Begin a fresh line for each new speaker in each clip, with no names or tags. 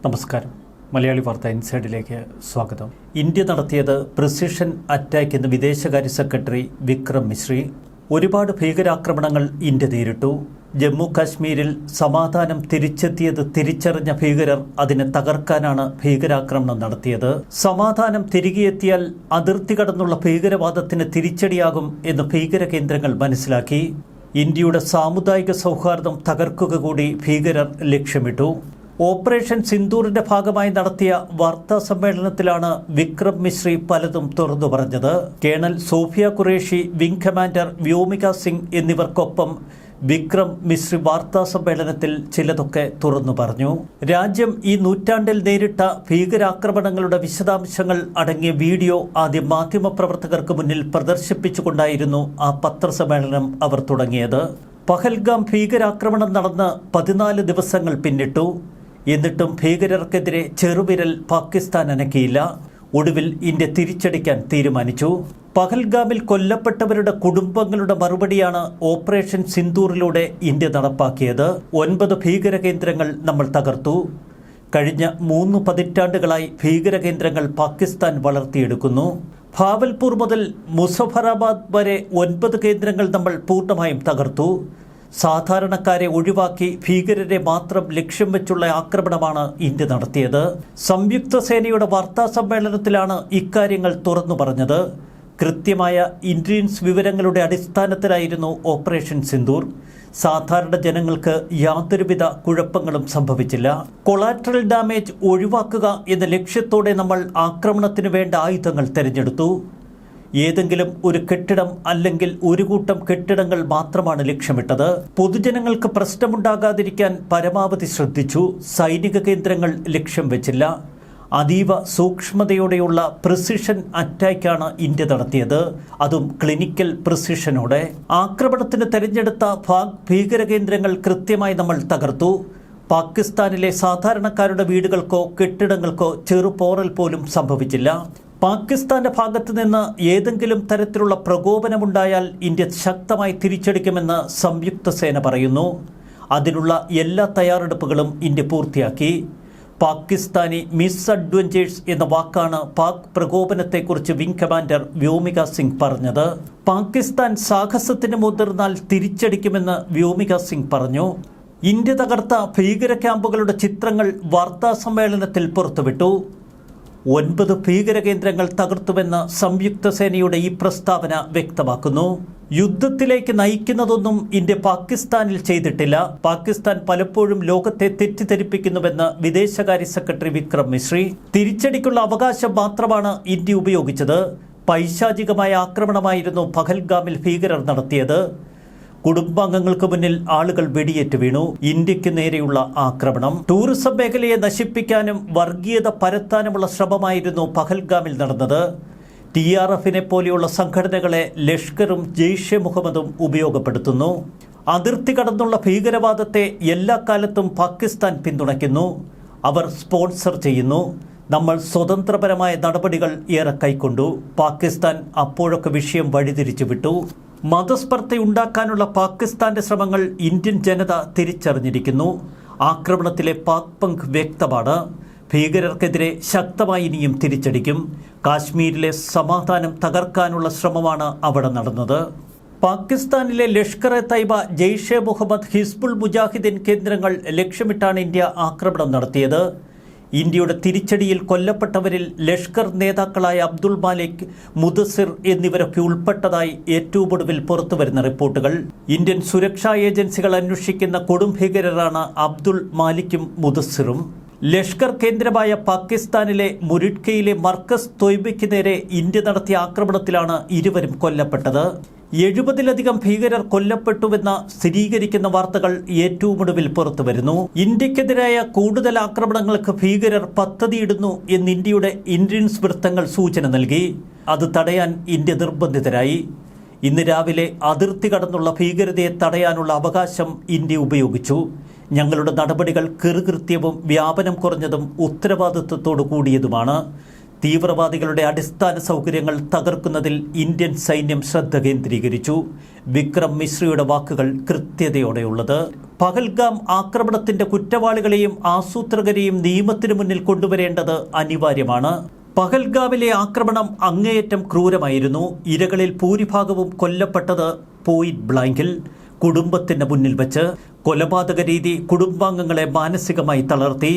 നമസ്കാരം. മലയാളി വാർത്ത ഇൻസൈഡിലേക്ക് സ്വാഗതം. ഇന്ത്യ നടത്തിയത് പ്രിസിഷൻ അറ്റാക്ക് എന്ന് വിദേശകാര്യ സെക്രട്ടറി വിക്രം മിശ്രി. ഒരുപാട് ഭീകരാക്രമണങ്ങൾ ഇന്ത്യ നേരിട്ടു. ജമ്മു കാശ്മീരിൽ സമാധാനം തിരിച്ചെത്തിയത് തിരിച്ചറിഞ്ഞ ഭീകരർ അതിനെ തകർക്കാനാണ് ഭീകരാക്രമണം നടത്തിയത്. സമാധാനം തിരികെ എത്തിയാൽ അതിർത്തി കടന്നുള്ള ഭീകരവാദത്തിന് തിരിച്ചടിയാകും എന്ന് ഭീകര കേന്ദ്രങ്ങൾ മനസ്സിലാക്കി. ഇന്ത്യയുടെ സാമുദായിക സൗഹാർദ്ദം തകർക്കുക കൂടി ഭീകരർ ലക്ഷ്യമിട്ടു. ഓപ്പറേഷൻ സിന്ദൂറിന്റെ ഭാഗമായി നടത്തിയ വാർത്താ സമ്മേളനത്തിലാണ് വിക്രം മിശ്രി പലതും തുറന്നു പറഞ്ഞത്. Colonel Sofiya Qureshi, wing commander Vyomika Singh എന്നിവർക്കൊപ്പം വിക്രം മിശ്രി വാർത്താ സമ്മേളനത്തിൽ ചിലതൊക്കെ തുറന്നു പറഞ്ഞു. രാജ്യം ഈ നൂറ്റാണ്ടിൽ നേരിട്ട ഭീകരാക്രമണങ്ങളുടെ വിശദാംശങ്ങൾ അടങ്ങിയ വീഡിയോ ആദ്യം മാധ്യമപ്രവർത്തകർക്ക് മുന്നിൽ പ്രദർശിപ്പിച്ചുകൊണ്ടായിരുന്നു ആ പത്രസമ്മേളനം അവർ തുടങ്ങിയത്. പഹൽഗാം ഭീകരാക്രമണം നടന്ന് 14 ദിവസങ്ങൾ പിന്നിട്ടു. എന്നിട്ടും ഭീകരർക്കെതിരെ ചെറുവിരൽ പാകിസ്ഥാൻ അനക്കിയില്ല. ഒടുവിൽ ഇന്ത്യ തിരിച്ചടിക്കാൻ തീരുമാനിച്ചു. പഹൽഗാമിൽ കൊല്ലപ്പെട്ടവരുടെ കുടുംബങ്ങളുടെ മറുപടിയാണ് ഓപ്പറേഷൻ സിന്ദൂറിലൂടെ ഇന്ത്യ നടപ്പാക്കിയത്. 9 ഭീകര കേന്ദ്രങ്ങൾ നമ്മൾ തകർത്തു. കഴിഞ്ഞ 3 പതിറ്റാണ്ടുകളായി ഭീകര കേന്ദ്രങ്ങൾ പാകിസ്ഥാൻ വളർത്തിയെടുക്കുന്നു. ഭാവൽപൂർ മുതൽ മുസഫറാബാദ് വരെ 9 കേന്ദ്രങ്ങൾ നമ്മൾ പൂർണ്ണമായും തകർത്തു. സാധാരണക്കാരെ ഒഴിവാക്കി ഭീകരരെ മാത്രം ലക്ഷ്യം വെച്ചുള്ള ആക്രമണമാണ് ഇന്ത്യ നടത്തിയത്. സംയുക്ത സേനയുടെ വാർത്താ സമ്മേളനത്തിലാണ് ഇക്കാര്യങ്ങൾ തുറന്നു പറഞ്ഞത്. കൃത്യമായ ഇന്റലിജൻസ് വിവരങ്ങളുടെ അടിസ്ഥാനത്തിലായിരുന്നു ഓപ്പറേഷൻ സിന്ദൂർ. സാധാരണ ജനങ്ങൾക്ക് യാതൊരുവിധ കുഴപ്പങ്ങളും സംഭവിച്ചില്ല. കൊളാറ്ററൽ ഡാമേജ് ഒഴിവാക്കുക എന്ന ലക്ഷ്യത്തോടെ നമ്മൾ ആക്രമണത്തിന് വേണ്ട ആയുധങ്ങൾ തിരഞ്ഞെടുത്തു. ഏതെങ്കിലും ഒരു കെട്ടിടം അല്ലെങ്കിൽ ഒരു കൂട്ടം കെട്ടിടങ്ങൾ മാത്രമാണ് ലക്ഷ്യമിട്ടത്. പൊതുജനങ്ങൾക്ക് പ്രശ്നമുണ്ടാകാതിരിക്കാൻ പരമാവധി ശ്രദ്ധിച്ചു. സൈനിക കേന്ദ്രങ്ങൾ ലക്ഷ്യം വെച്ചില്ല. അതീവ സൂക്ഷ്മതയോടെയുള്ള പ്രിസിഷൻ അറ്റാക്കാണ് ഇന്ത്യ നടത്തിയത്, അതും ക്ലിനിക്കൽ പ്രിസിഷനോടെ. ആക്രമണത്തിന് തെരഞ്ഞെടുത്ത ഭീകര കേന്ദ്രങ്ങൾ കൃത്യമായി നമ്മൾ തകർത്തു. പാകിസ്ഥാനിലെ സാധാരണക്കാരുടെ വീടുകൾക്കോ കെട്ടിടങ്ങൾക്കോ ചെറുപോറൽ പോലും സംഭവിച്ചില്ല. പാകിസ്ഥാന്റെ ഭാഗത്ത് നിന്ന് ഏതെങ്കിലും തരത്തിലുള്ള പ്രകോപനമുണ്ടായാൽ ഇന്ത്യ ശക്തമായി തിരിച്ചടിക്കുമെന്ന് സംയുക്ത സേന പറയുന്നു. അതിനുള്ള എല്ലാ തയ്യാറെടുപ്പുകളും ഇന്ത്യ പൂർത്തിയാക്കി. പാകിസ്ഥാനി മിസ് അഡ്വഞ്ചേഴ്സ് എന്ന വാക്കാണ് പാക് പ്രകോപനത്തെക്കുറിച്ച് വിംഗ് കമാൻഡർ വ്യോമിക സിംഗ് പറഞ്ഞത്. പാകിസ്ഥാൻ സാഹസത്തിന് മുതിർന്നാൽ തിരിച്ചടിക്കുമെന്ന് വ്യോമിക സിംഗ് പറഞ്ഞു. ഇന്ത്യ തകർത്ത ഭീകര ക്യാമ്പുകളുടെ ചിത്രങ്ങൾ വാർത്താ സമ്മേളനത്തിൽ പുറത്തുവിട്ടു. 9 ഭീകര കേന്ദ്രങ്ങൾ തകർത്തുവെന്ന് സംയുക്ത സേനയുടെ ഈ പ്രസ്താവന വ്യക്തമാക്കുന്നു. യുദ്ധത്തിലേക്ക് നയിക്കുന്നതൊന്നും ഇന്ത്യ പാകിസ്ഥാനിൽ ചെയ്തിട്ടില്ല. പാകിസ്ഥാൻ പലപ്പോഴും ലോകത്തെ തെറ്റിദ്ധരിപ്പിക്കുന്നുവെന്ന് വിദേശകാര്യ സെക്രട്ടറി വിക്രം മിശ്രി. തിരിച്ചടിക്കുള്ള അവകാശം മാത്രമാണ് ഇന്ത്യ ഉപയോഗിച്ചത്. പൈശാചികമായ ആക്രമണമായിരുന്നു പഹൽഗാമിൽ ഭീകരർ നടത്തിയത്. കുടുംബാംഗങ്ങൾക്ക് മുന്നിൽ ആളുകൾ വെടിയേറ്റ് വീണു. ഇന്ത്യക്ക് നേരെയുള്ള ആക്രമണം ടൂറിസം മേഖലയെ നശിപ്പിക്കാനും വർഗീയത പരത്താനുമുള്ള ശ്രമമായിരുന്നു പഹൽഗാമിൽ നടന്നത്. TRFനെ പോലെയുള്ള സംഘടനകളെ ലഷ്കറും ജെയ്ഷെ മുഹമ്മദും ഉപയോഗപ്പെടുത്തുന്നു. അതിർത്തി കടന്നുള്ള ഭീകരവാദത്തെ എല്ലാ കാലത്തും പാകിസ്ഥാൻ പിന്തുണയ്ക്കുന്നു. അവർ സ്പോൺസർ ചെയ്യുന്നു. നമ്മൾ സ്വതന്ത്രപരമായ നടപടികൾ ഏറെ കൈക്കൊണ്ടു. പാകിസ്ഥാൻ അപ്പോഴൊക്കെ വിഷയം വഴിതിരിച്ചു വിട്ടു. മതസ്പർദ്ധയുണ്ടാക്കാനുള്ള പാകിസ്ഥാന്റെ ശ്രമങ്ങൾ ഇന്ത്യൻ ജനത തിരിച്ചറിഞ്ഞിരിക്കുന്നു. ആക്രമണത്തിലെ പാക് പങ്ക് വ്യക്തമാണ്. ഭീകരർക്കെതിരെ ശക്തമായി ഇനിയും തിരിച്ചടിക്കും. കാശ്മീരിലെ സമാധാനം തകർക്കാനുള്ള ശ്രമമാണ് അവിടെ നടന്നത്. പാകിസ്ഥാനിലെ ലഷ്കർ എ തൈബ, ജെയ്ഷെ മുഹമ്മദ്, ഹിസ്ബുൾ മുജാഹിദ്ദീൻ കേന്ദ്രങ്ങൾ ലക്ഷ്യമിട്ടാണ് ഇന്ത്യ ആക്രമണം നടത്തിയത്. ഇന്ത്യയുടെ തിരിച്ചടിയിൽ കൊല്ലപ്പെട്ടവരിൽ ലഷ്കർ നേതാക്കളായ അബ്ദുൾ മാലിക്, മുദസ്സിർ എന്നിവരൊക്കെ ഉൾപ്പെട്ടതായി ഏറ്റവും ഒടുവിൽ പുറത്തുവരുന്ന റിപ്പോർട്ടുകൾ. ഇന്ത്യൻ സുരക്ഷാ ഏജൻസികൾ അന്വേഷിക്കുന്ന കൊടും ഭീകരരാണ് അബ്ദുൾ മാലിക്കും മുദസ്സിറും. ലഷ്കർ കേന്ദ്രമായ പാകിസ്ഥാനിലെ മുരിഡ്കയിലെ മർക്കസ് തൊയ്ബയ്ക്ക് നേരെ ഇന്ത്യ നടത്തിയ ആക്രമണത്തിലാണ് ഇരുവരും കൊല്ലപ്പെട്ടത്. 70-ലധികം ഭീകരർ കൊല്ലപ്പെട്ടുവെന്ന് സ്ഥിരീകരിക്കുന്ന വാർത്തകൾ ഏറ്റവും ഒടുവിൽ പുറത്തുവരുന്നു. ഇന്ത്യക്കെതിരായ കൂടുതൽ ആക്രമണങ്ങൾക്ക് ഭീകരർ പദ്ധതിയിടുന്നു എന്ന് ഇന്ത്യയുടെ ഇന്റലിജൻസ് വൃത്തങ്ങൾ സൂചന നൽകി. അത് തടയാൻ ഇന്ത്യ നിർബന്ധിതരായി. ഇന്ന് രാവിലെ അതിർത്തി കടന്നുള്ള ഭീകരതയെ തടയാനുള്ള അവകാശം ഇന്ത്യ ഉപയോഗിച്ചു. ഞങ്ങളുടെ നടപടികൾ കൃത്യവും വ്യാപനം കുറഞ്ഞതും ഉത്തരവാദിത്വത്തോടു കൂടിയതുമാണ്. തീവ്രവാദികളുടെ അടിസ്ഥാന സൗകര്യങ്ങൾ തകർക്കുന്നതിൽ ഇന്ത്യൻ സൈന്യം ശ്രദ്ധ കേന്ദ്രീകരിച്ചു. വിക്രം മിശ്രയുടെ വാക്കുകൾ കൃത്യതയോടെയുള്ളത്. പഹൽഗാം ആക്രമണത്തിന്റെ കുറ്റവാളികളെയും ആസൂത്രകരെയും നിയമത്തിനു മുന്നിൽ കൊണ്ടുവരേണ്ടത് അനിവാര്യമാണ്. പഹൽഗാമിലെ ആക്രമണം അങ്ങേയറ്റം ക്രൂരമായിരുന്നു. ഇരകളിൽ ഭൂരിഭാഗവും കൊല്ലപ്പെട്ടത് പോയിന്റ് ബ്ലാങ്കിൽ, കുടുംബത്തിന് മുന്നിൽ വെച്ച്. കൊലപാതക രീതി കുടുംബാംഗങ്ങളെ മാനസികമായി തളർത്തി.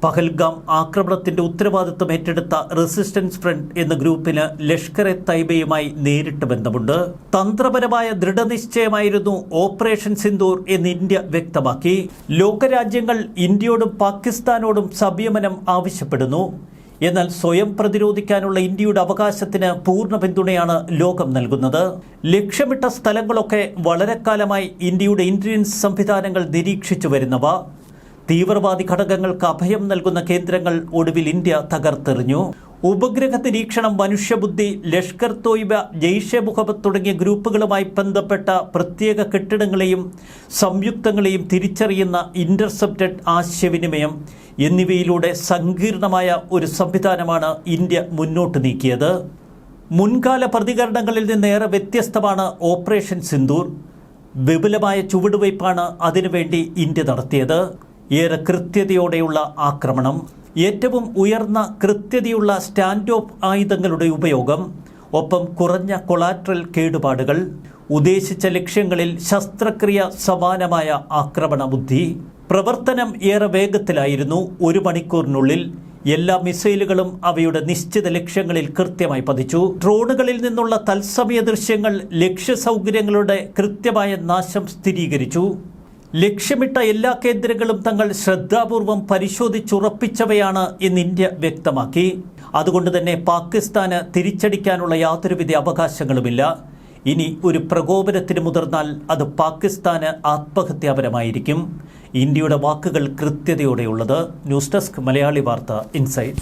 പഹൽഗാം ആക്രമണത്തിന്റെ ഉത്തരവാദിത്വം ഏറ്റെടുത്ത റെസിസ്റ്റൻസ് ഫ്രണ്ട് എന്ന ഗ്രൂപ്പിന് ലഷ്കർ എ തൈബയുമായി നേരിട്ട് ബന്ധമുണ്ട്. തന്ത്രപരമായ ദൃഢനിശ്ചയമായിരുന്നു ഓപ്പറേഷൻ സിന്ദൂർ എന്ന് ഇന്ത്യ വ്യക്തമാക്കി. ലോകരാജ്യങ്ങൾ ഇന്ത്യയോടും പാകിസ്ഥാനോടും സംയമനം ആവശ്യപ്പെടുന്നു. എന്നാൽ സ്വയം പ്രതിരോധിക്കാനുള്ള ഇന്ത്യയുടെ അവകാശത്തിന് പൂർണ്ണ പിന്തുണയാണ് ലോകം നൽകുന്നത്. ലക്ഷ്യമിട്ട സ്ഥലങ്ങളൊക്കെ വളരെ കാലമായി ഇന്ത്യയുടെ ഇന്റലിജൻസ് സംവിധാനങ്ങൾ നിരീക്ഷിച്ചു വരുന്നവ. തീവ്രവാദി ഘടകങ്ങൾക്ക് അഭയം നൽകുന്ന കേന്ദ്രങ്ങൾ ഒടുവിൽ ഇന്ത്യ തകർത്തെറിഞ്ഞു. ഉപഗ്രഹ നിരീക്ഷണം, മനുഷ്യബുദ്ധി, ലഷ്കർ തോയ്ബ, ജെയ്ഷെ മുഹമ്മദ് തുടങ്ങിയ ഗ്രൂപ്പുകളുമായി ബന്ധപ്പെട്ട പ്രത്യേക കെട്ടിടങ്ങളെയും സംയുക്തങ്ങളെയും തിരിച്ചറിയുന്ന ഇന്റർസെപ്റ്റഡ് ആശയവിനിമയം എന്നിവയിലൂടെ സങ്കീർണമായ ഒരു സംവിധാനമാണ് ഇന്ത്യ മുന്നോട്ട് നീക്കിയത്. മുൻകാല പ്രതികരണങ്ങളിൽ നിന്നേറെ വ്യത്യസ്തമാണ് ഓപ്പറേഷൻ സിന്ദൂർ. വിപുലമായ ചുവടുവയ്പ്പാണ് അതിനുവേണ്ടി ഇന്ത്യ നടത്തിയത്. ഏറെ കൃത്യതയോടെയുള്ള ആക്രമണം, ഏറ്റവും ഉയർന്ന കൃത്യതയുള്ള സ്റ്റാൻഡ് ഓഫ് ആയുധങ്ങളുടെ ഉപയോഗം, ഒപ്പം കുറഞ്ഞ കൊളാട്രൽ കേടുപാടുകൾ, ഉദ്ദേശിച്ച ലക്ഷ്യങ്ങളിൽ ശസ്ത്രക്രിയ സമാനമായ ആക്രമണ ബുദ്ധി. പ്രവർത്തനം ഏറെ വേഗത്തിലായിരുന്നു. 1 മണിക്കൂറിനുള്ളിൽ എല്ലാ മിസൈലുകളും അവയുടെ നിശ്ചിത ലക്ഷ്യങ്ങളിൽ കൃത്യമായി പതിച്ചു. ഡ്രോണുകളിൽ നിന്നുള്ള തത്സമയ ദൃശ്യങ്ങൾ ലക്ഷ്യ സൗകര്യങ്ങളുടെ കൃത്യമായ നാശം സ്ഥിരീകരിച്ചു. ലക്ഷ്യമിട്ട എല്ലാ കേന്ദ്രങ്ങളും തങ്ങൾ ശ്രദ്ധാപൂർവം പരിശോധിച്ചുറപ്പിച്ചവയാണ് എന്ന് ഇന്ത്യ വ്യക്തമാക്കി. അതുകൊണ്ട് തന്നെ പാകിസ്ഥാന് തിരിച്ചടിക്കാനുള്ള യാതൊരുവിധ അവകാശങ്ങളുമില്ല. ഇനി ഒരു പ്രകോപനത്തിന് മുതിർന്നാൽ അത് പാകിസ്ഥാന് ആത്മഹത്യാപരമായിരിക്കും. ഇന്ത്യയുടെ വാക്കുകൾ കൃത്യതയോടെയുള്ളത്. ന്യൂസ് ഡെസ്ക് മലയാളി വാർത്ത ഇൻസൈറ്റ്.